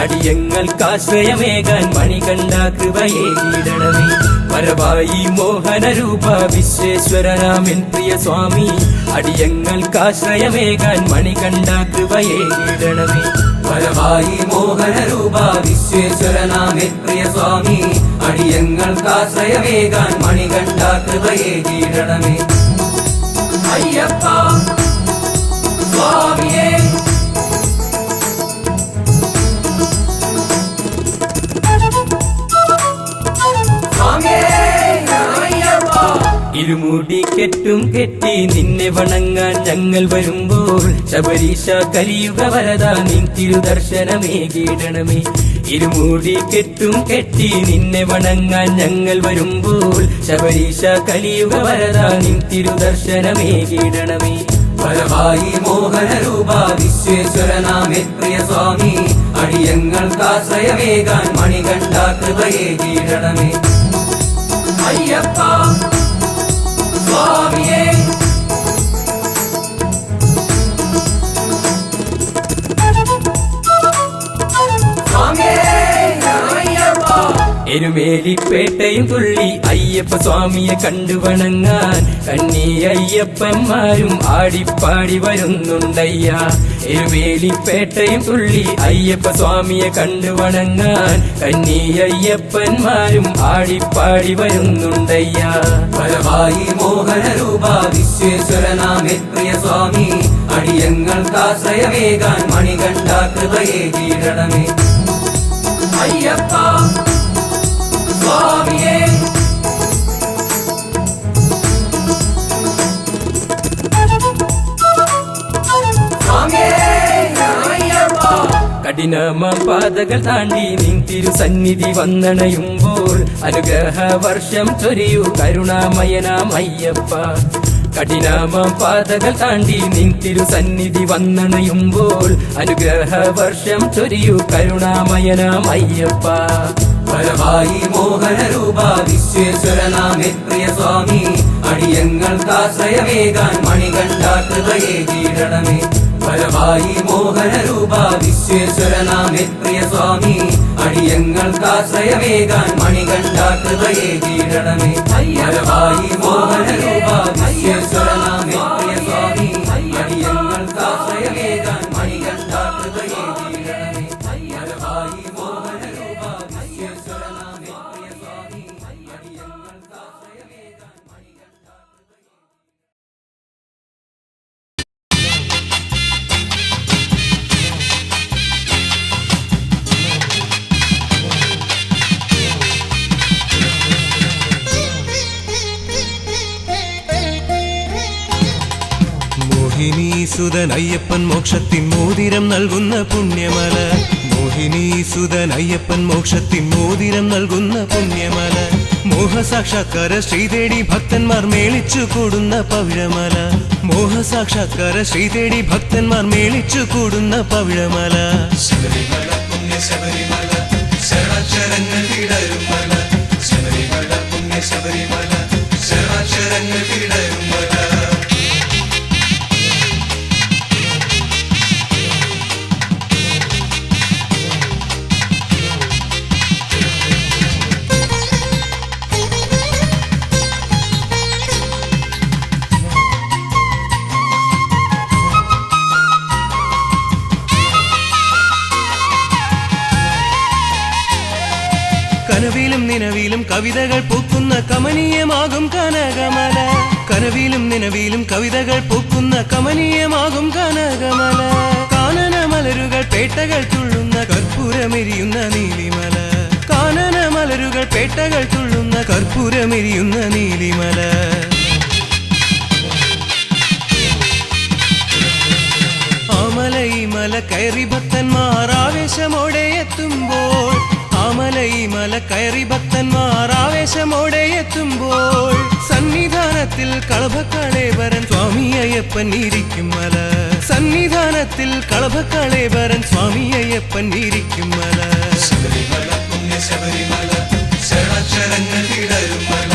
അടിയങ്ങൾക്കാശ്രയമേകാൻ മണികണ്ഠ കൃപയേകിടണമേ. പരവായി മോഹനരൂപ വിശ്വേശ്വരനാമൻ പ്രിയ സ്വാമി അടിയങ്ങൾക്കാശ്രയമേകാൻ മണികണ്ഠ കൃപയേകിടണമേ. പരവായി മോഹനരൂപ വിശ്വേശ്വരനാമൻ പ്രിയ സ്വാമി അടിയങ്ങൾക്കാശ്രയമേകാൻ മണികണ്ഠ കൃപയേകിടണമേ. അയ്യപ്പ സ്വാമിയേ ഇരുമുടി കെട്ടും കെട്ടി നിന്നെ വണങ്ങാൻ ഞങ്ങൾ വരുമ്പോൾ ശബരീശ കലിയുഗ വരദാ നിൻ തിരുദർശനമേകിടണമേ. ഇരുമൂടി കെട്ടും കെട്ടി നിന്നെ വണങ്ങാൻ ഞങ്ങൾ വരുമ്പോൾ ശബരീശ കലിയുഗ വരദാ നിൻ തിരുദർശനമേകിടണമേ. പരമായി മോഹന രൂപ വിശ്വേശ്വരനാമേ പ്രിയ സ്വാമി അടിയങ്ങൾക്കാശ്രയമേകാൻ മണികണ്ഠ കൃപയേകിടണമേ. അയ്യപ്പ സ്വാമിയേ എരുമേലിപ്പേട്ടയും തുള്ളി അയ്യപ്പ സ്വാമിയെ കണ്ടു വണങ്ങാൻ കണ്ണി അയ്യപ്പന്മാരും ആടിപ്പാടി വരുന്നുണ്ടയ്യ. എരുമേലിപ്പേട്ടയും തുള്ളി അയ്യപ്പ സ്വാമിയെ കണ്ടു വണങ്ങാൻ കണ്ണി അയ്യപ്പന്മാരും ആടിപ്പാടി വരുന്നുണ്ടയ്യ. പരമായി മോഹന രൂപ വിശ്വേശ്വരനാമേ പ്രിയ സ്വാമി അടിയങ്ങൾക്കാശ്രയമേകാൻ മണികണ്ഠ കൃപയേകിടണമേ. അയ്യപ്പ സ്വാമിയേ കഠിനമാ പാതകൾ താണ്ടി നിൻ തിരുസന്നിധി വന്നണയുമ്പോൾ അനുഗ്രഹ വർഷം ചൊരിയൂ കരുണാമയനാം അയ്യപ്പ. കഠിനമാ പാതകൾ താണ്ടി നിൻ തിരുസന്നിധി വന്നണയുമ്പോൾ അനുഗ്രഹ വർഷം ചൊരിയൂ കരുണാമയനാം അയ്യപ്പ. പരമായി മോഹന രൂപ വിശ്വേശ്വരനാമേ പ്രിയ സ്വാമി അടിയങ്ങൾക്കാശ്രയമേകാൻ മണികണ്ഠ കൃപയേകിടണമേ. പരമായി മോഹന രൂപ വിശ്വേശ്വരനാമേ പ്രിയ സ്വാമി അടിയങ്ങൾക്കാശ്രയമേകാൻ മണികണ്ഠ കൃപയേകിടണമേ. പരമായി മോഹന രൂപ വിശ്വേശ്വരനാമേ പ്രിയ സ്വാമി അടിയങ്ങൾക്കാശ്രയമേകാൻ മണികണ്ഠ കൃപയേകിടണമേ. പരമായി മോഹന രൂപ വിശ്വേശ്വരനാമേ പ്രിയ സ്വാമി അടിയങ്ങൾക്കാശ്രയമേകാൻ മണികണ്ഠ മോഹിനീസുതൻ അയ്യപ്പൻ മോക്ഷത്തിൻ മോതിരം നൽകുന്ന പുണ്യമല. മോഹിനീസുതൻ അയ്യപ്പൻ മോക്ഷത്തിൻ മോതിരം നൽകുന്ന പുണ്യമല. മോഹസാക്ഷാത്കാര ശ്രീതേടി ഭക്തന്മാർ മേളിച്ചു കൂടുന്ന പവിഴമല. മോഹസാക്ഷാത്കാര ശ്രീതേടി ഭക്തന്മാർ മേളിച്ചു കൂടുന്ന പവിഴമല. ശബരിമല പുണ്യ ശബരിമല ശരണാക്ഷരങ്ങൾ വിടരുമല. ശബരിമല പുണ്യ ശബരിമല ശരണാക്ഷരങ്ങൾ വിടരുമല. കനവിലും നിലവിലും കവിതകൾ പൂക്കുന്ന കമനീയമാകും കനകമല. കനവിലും നിലവിലും കവിതകൾ പൂക്കുന്ന കമനീയമാകും കനകമല. കാനന മലരുകൾ പേട്ടകൾ തുള്ളുന്ന കർപ്പൂരമെരിയുന്ന നീലിമല. കാനന മലരുകൾ പേട്ടകൾ തുള്ളുന്ന കർപ്പൂരമെരിയുന്ന നീലിമല. ആമല ഈ മല കയറി ഭക്തന്മാർ ആവേശമോടെ എത്തുമ്പോൾ. ആമല ഈ മല കയറി ഭക്തന്മാർ ആവേശമോടെ എത്തുമ്പോൾ സന്നിധാനത്തിൽ കളഭക്കളേവരൻ സ്വാമി അയ്യപ്പൻ ഇരിക്കും മല. സന്നിധാനത്തിൽ കളഭക്കളേവരൻ സ്വാമി അയ്യപ്പൻ ഇരിക്കും മല. ശബരിമല പുണ്യ ശബരിമല ശരണാക്ഷരങ്ങൾ വിടരുമല.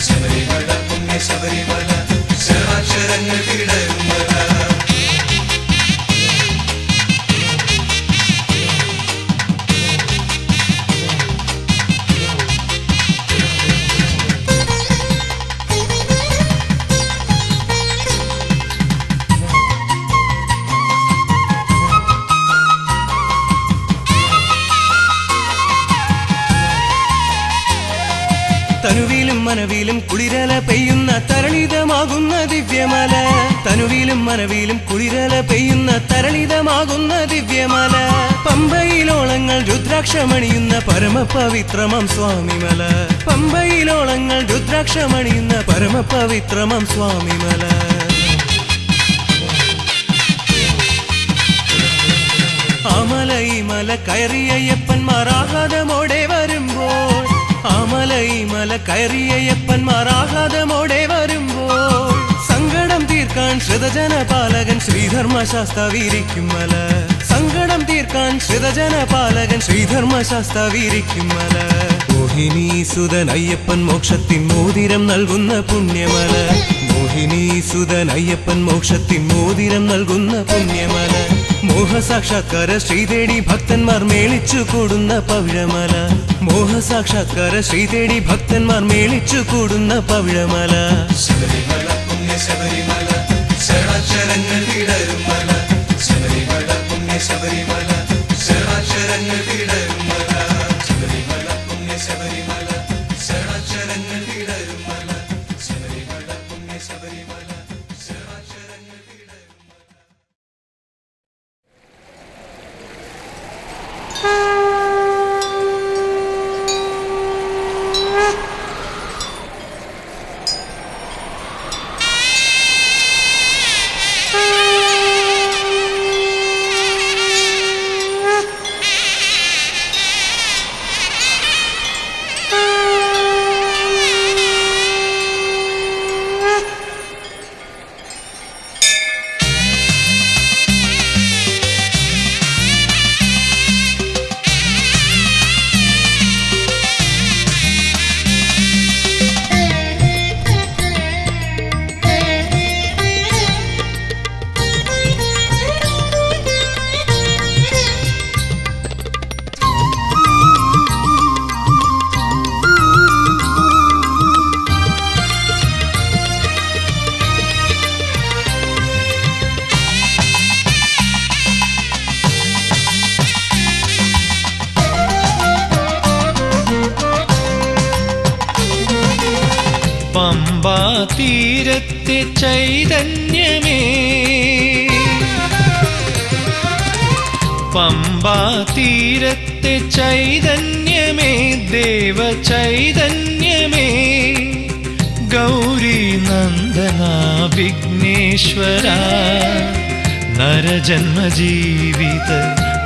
ശബരിമല പുണ്യ ശബരിമല ശരണാക്ഷരങ്ങൾ വിടരുമല. തനുവിലും മനവിലും കുളിരല പെയ്യുന്ന തരളിതമാകുന്ന ദിവ്യമല. തനുവിലും മനവിലും കുളിരല പെയ്യുന്ന തരളിതമാകുന്ന ദിവ്യമല. പമ്പയിലോളങ്ങൾ രുദ്രാക്ഷമണിയുന്ന പരമപവിത്രമം സ്വാമിമല. പമ്പയിലോളങ്ങൾ രുദ്രാക്ഷമണിയുന്ന പരമപവിത്രമം സ്വാമിമല. ആമല ഈ മല മല കയറിയയ്യപ്പന്മാർ ആഹ്ലാദമോടെ വരുമ്പോൾ ആ മല ഈ മല കയറിയയ്യപ്പന്മാർ ആഹ്ലാദമോടെ വരുമ്പോൾ സങ്കടം തീർക്കാൻ ശ്രുതജന പാലകൻ ശ്രീധർമ്മശാസ്താവിരിക്കും മല സങ്കടം തീർക്കാൻ ശ്രുതജന പാലകൻ ശ്രീധർമ്മശാസ്താവിരിക്കും മല മോഹിനീസുതൻ അയ്യപ്പൻ മോക്ഷത്തിൻ മോതിരം നൽകുന്ന പുണ്യമല മോഹിനീസുതൻ അയ്യപ്പൻ മോക്ഷത്തിൻ മോതിരം നൽകുന്ന പുണ്യമല മോഹസാക്ഷാത്കാര ശ്രീതേടി ഭക്തന്മാർ മേളിച്ചു കൂടുന്ന പവിഴമല മോഹസാക്ഷാത്കാര ശ്രീതേടി ഭക്തന്മാർ മേളിച്ചു കൂടുന്ന പവിഴമല ശബരിമല പുണ്യ ശബരിമല ശരണാക്ഷരങ്ങൾ വിടരും മല ശബരിമല പുണ്യ ശബരിമല ശരണാക്ഷരങ്ങൾ വിടരും മല ശബരിമല പുണ്യ ശബരിമല ശരണാക്ഷരങ്ങൾ വിടരും മല ശബരിമല പുണ്യ ശബരിമല ശരണാക്ഷരങ്ങൾ വിടരും പമ്പാ തീരത്തെ ചൈതന്യമേ പമ്പാ തീരത്തെ ചൈതന്യമേ ദേവ ചൈതന്യമേ ഗൗരി നന്ദന വിഘ്നേശ്വര നരജന്മ ജീവിത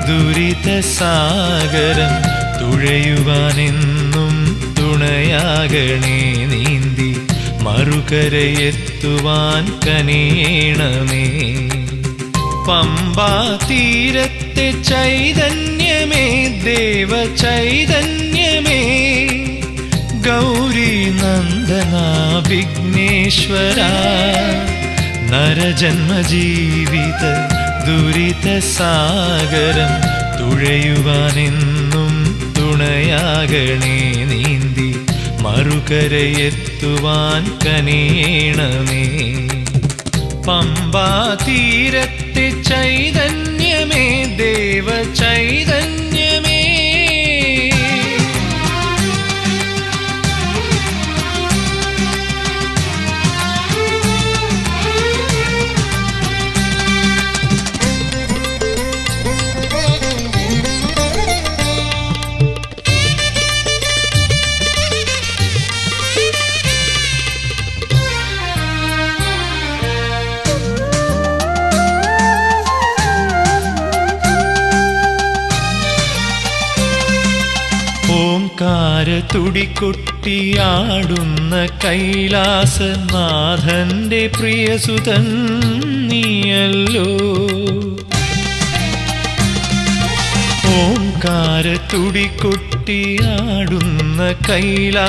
ദുരിത സാഗരം തുഴയുവാനെന്നും തുണയാകണേ നീന്തി മറുകരയെത്തുവാൻ കനിയണമേ പമ്പാ തീരത്തെ ചൈതന്യമേ ദേവ ചൈതന്യമേ ഗൗരി നന്ദന വിഘ്നേശ്വര നരജന്മ ജീവിത ദുരിത സാഗരം തുഴയുവാനെന്നും തുണയാകണേ നീന്തി മറുകരയെത്തുവാൻ കനിയണമേ പമ്പാ തീരത്തെ ചൈതന്യമേ ദേവ ചൈതന്യമേ ഓംകാര തുടികൊട്ടിയാടുന്ന കൈലാസനാഥന്റെ പ്രിയസുതൻ നീയല്ലോ ഓംകാര തുടികൊട്ടിയാടുന്ന കൈലാസനാഥന്റെ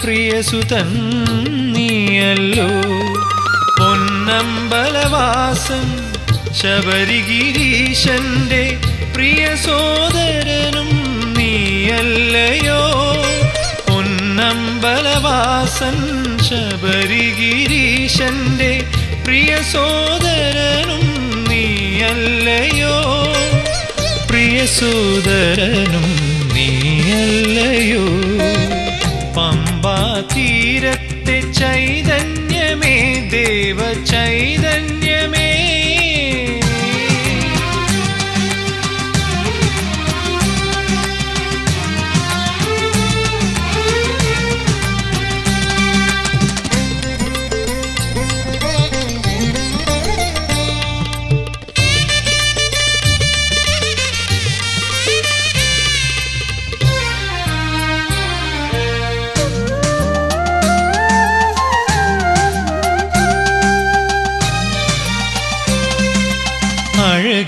പ്രിയസുതൻ നീയല്ലോ പൊന്നമ്പലവാസൻ ശബരിഗിരീശന്റെ പ്രിയ സോദരനും നീയല്ലയോ പൊന്നമ്പലവാസൻ ശബരിഗിരീശന്റെ പ്രിയ സോദരനും നീയല്ലയോ പ്രിയ സോദരനും നീയല്ലയോ പമ്പാ തീരത്തെ ചൈതന്യമേ ദേവ ചൈതന്യമേ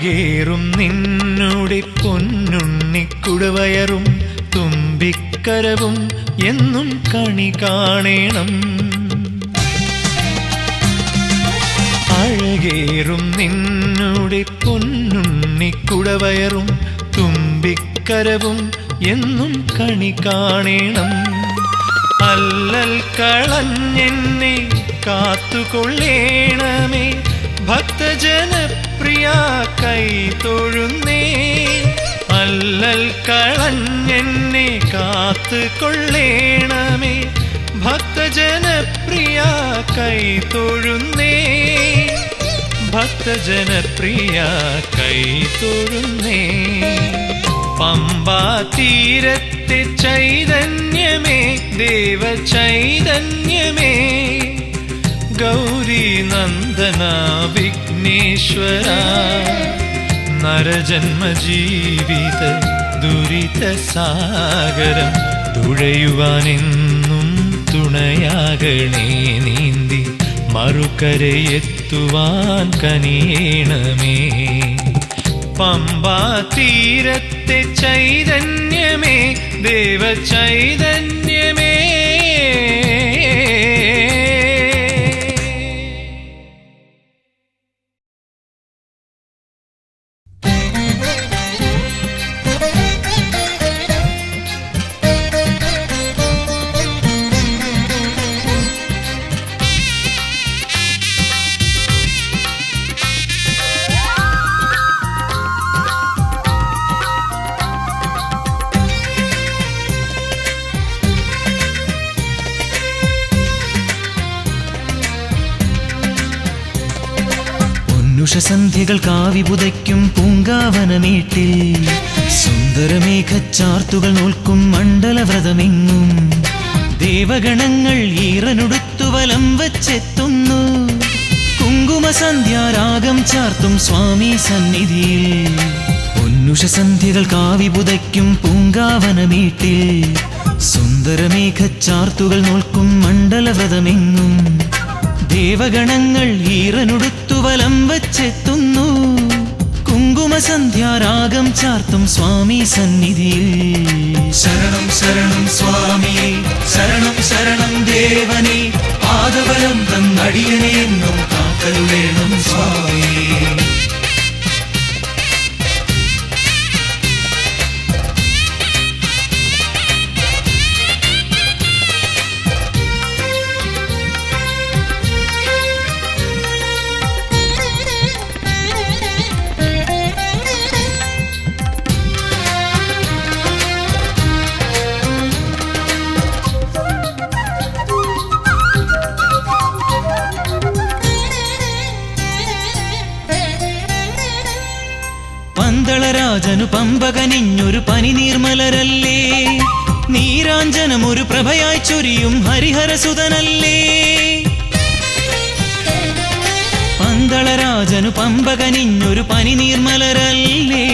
അഴകേറും നിന്നുടെ പൊന്നുണ്ണിക്കുടവയറും തുമ്പിക്കരവും എന്നും കണി കാണേണം. അഴകേറും നിന്നുടെ പൊന്നുണ്ണിക്കുടവയറും തുമ്പിക്കരവും എന്നും കണി കാണേണം. അല്ലൽ കളഞ്ഞെന്നെ കാത്തുകൊള്ളേണമേ ഭക്തജനപ്രിയ കൈ തൊഴുന്നേ. അല്ലൽ കളഞ്ഞെന്നെ കാത്തുകൊള്ളേണമേ ഭക്തജനപ്രിയ കൈ തൊഴുന്നേ. ഭക്തജനപ്രിയ കൈ തൊഴുന്നേ. പമ്പാ തീരത്തെ ചൈതന്യമേ ദേവ ചൈതന്യമേ ഗൗരി നന്ദന വിഘ്നേശ്വര നരജന്മ ജീവിത ദുരിത സാഗരം തുഴയുവാനെന്നും തുണയാകണേ. നീന്തി മറുകരയെത്തുവാൻ കനിയേണമേ. പമ്പാ തീരത്തെ ചൈതന്യമേ ദേവ ചൈതന്യമേ. ഉഷസന്ധ്യകൾ കാവിപുതയ്ക്കും പൂങ്കാവനമേട്ടിൽ സുന്ദരമേഘച്ചാർത്തുകൾ നോൽക്കും മണ്ഡലവ്രതമെങ്ങും ദേവഗണങ്ങൾ ഈറനുടുത്തു വലം വച്ചെത്തുന്നു. കുങ്കുമസന്ധ്യാരാഗം ചാർത്തും സ്വാമി സന്നിധിയിൽ പൊന്നുഷസന്ധ്യകൾ കാവിപുതയ്ക്കും പൂങ്കാവനമേട്ടിൽ സുന്ദരമേഘച്ചാർത്തുകൾ നോൽക്കും മണ്ഡലവ്രതമെങ്ങും ദേവഗണങ്ങൾ ഈറനുടുത്തു വലം വച്ചെത്തുന്നു. കുങ്കുമസന്ധ്യാരാഗം ചാർത്തും സ്വാമി സന്നിധിയിൽ ശരണം ശരണം സ്വാമിയെ ശരണം ശരണം ദേവനെ പാദബലം തന്നടിയനെ എന്നും കാക്കരുളേണം സ്വാമിയേ. പന്തളരാജനു പമ്പകനിഞ്ഞൊരു പനിനീർമലരല്ലേ നീരാഞ്ജനമൊരു പ്രഭയായി ചൊരിയും ഹരിഹരസുതനല്ലേ. പന്തളരാജനു പമ്പകനിഞ്ഞൊരു പനിനീർമലരല്ലേ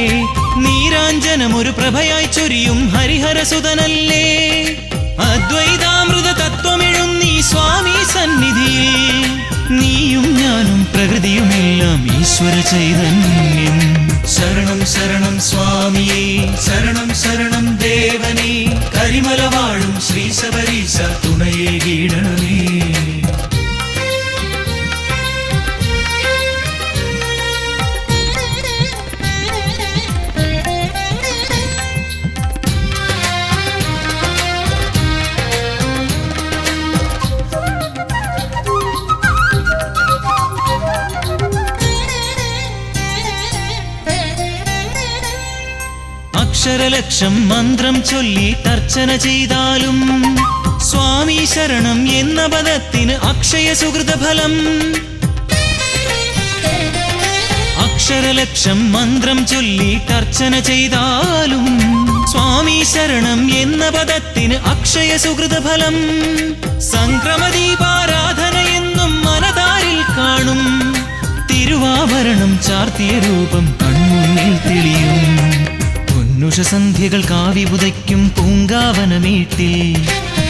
നീരാഞ്ജനമൊരു പ്രഭയായി ചൊരിയും ഹരിഹരസുതനല്ലേ. അദ്വൈതാമൃത തത്വമെഴുന്നീ സ്വാമി സന്നിധിയിൽ നീയും ഞാനും പ്രകൃതിയുമെല്ലാം ഈശ്വര ചൈതന്യം. ശരണം ശരണം സ്വാമിയേ ശരണം ശരണം ദേവനേ കരിമല വാഴും ശ്രീ ശബരീശ തുണയേ കീടണമേ. അക്ഷരലക്ഷം മന്ത്രം ചൊല്ലി തർച്ചന ചെയ്താലും സ്വാമി ശരണം എന്ന പദത്തിന് അക്ഷയ സുഹൃതഫലം. അക്ഷരലക്ഷം മന്ത്രം ചൊല്ലി തർച്ചന ചെയ്താലും സ്വാമി ശരണം എന്ന പദത്തിന് അക്ഷയ സുഹൃതഫലം. സംക്രമദീപാരാധന എന്നും മനതാരിൽ കാണും തിരുവാഭരണം ചാർത്തിയ രൂപം കൺമുന്നിൽ തെളിയും. പൊന്നുഷസന്ധ്യകൾ കാവിപുതയ്ക്കും പൂങ്കാവനമേട്ടിൽ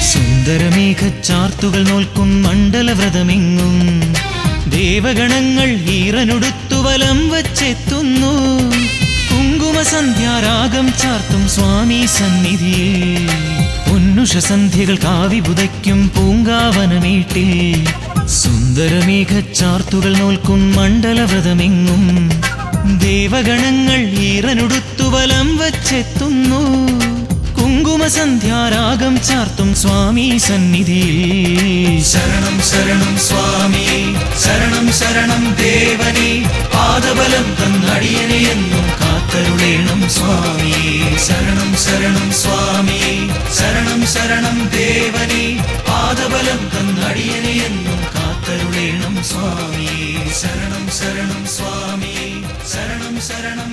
സുന്ദരമേഘച്ചാർത്തുകൾ നോൽക്കും മണ്ഡലവ്രതമെങ്ങും ദേവഗണങ്ങൾ ഈറനൊടുത്തു വലം വച്ചെത്തുന്നു കുങ്കുമസന്ധ്യാരാഗം ചാർത്തും സ്വാമി സന്നിധിയിൽ പൊന്നുഷ സന്ധ്യകൾ കാവിപുതയ്ക്കും പൂങ്കാവനമേട്ടിൽ സുന്ദരമേഘച്ചാർത്തുകൾ നോൽക്കും മണ്ഡലവ്രതമെങ്ങും ദേവഗണങ്ങൾ ഈറനൊടുത്തു വലം വച്ചെത്തുന്നു കുങ്കുമസന്ധ്യാരാഗം ചാർത്തും സ്വാമി സന്നിധിയിൽ ശരണം ശരണം സ്വാമി ശരണം ശരണം ദേവനെ പാദബലം തന്നടിയനെ എന്നും കാത്തരുളേണം സ്വാമി ശരണം ശരണം സ്വാമി ശരണം ശരണം ദേവനെ പാദബലം തന്നടിയനെ എന്നും കാത്തരുളേണം സ്വാമി ശരണം ശരണം സ്വാമി ശരണം ശരണം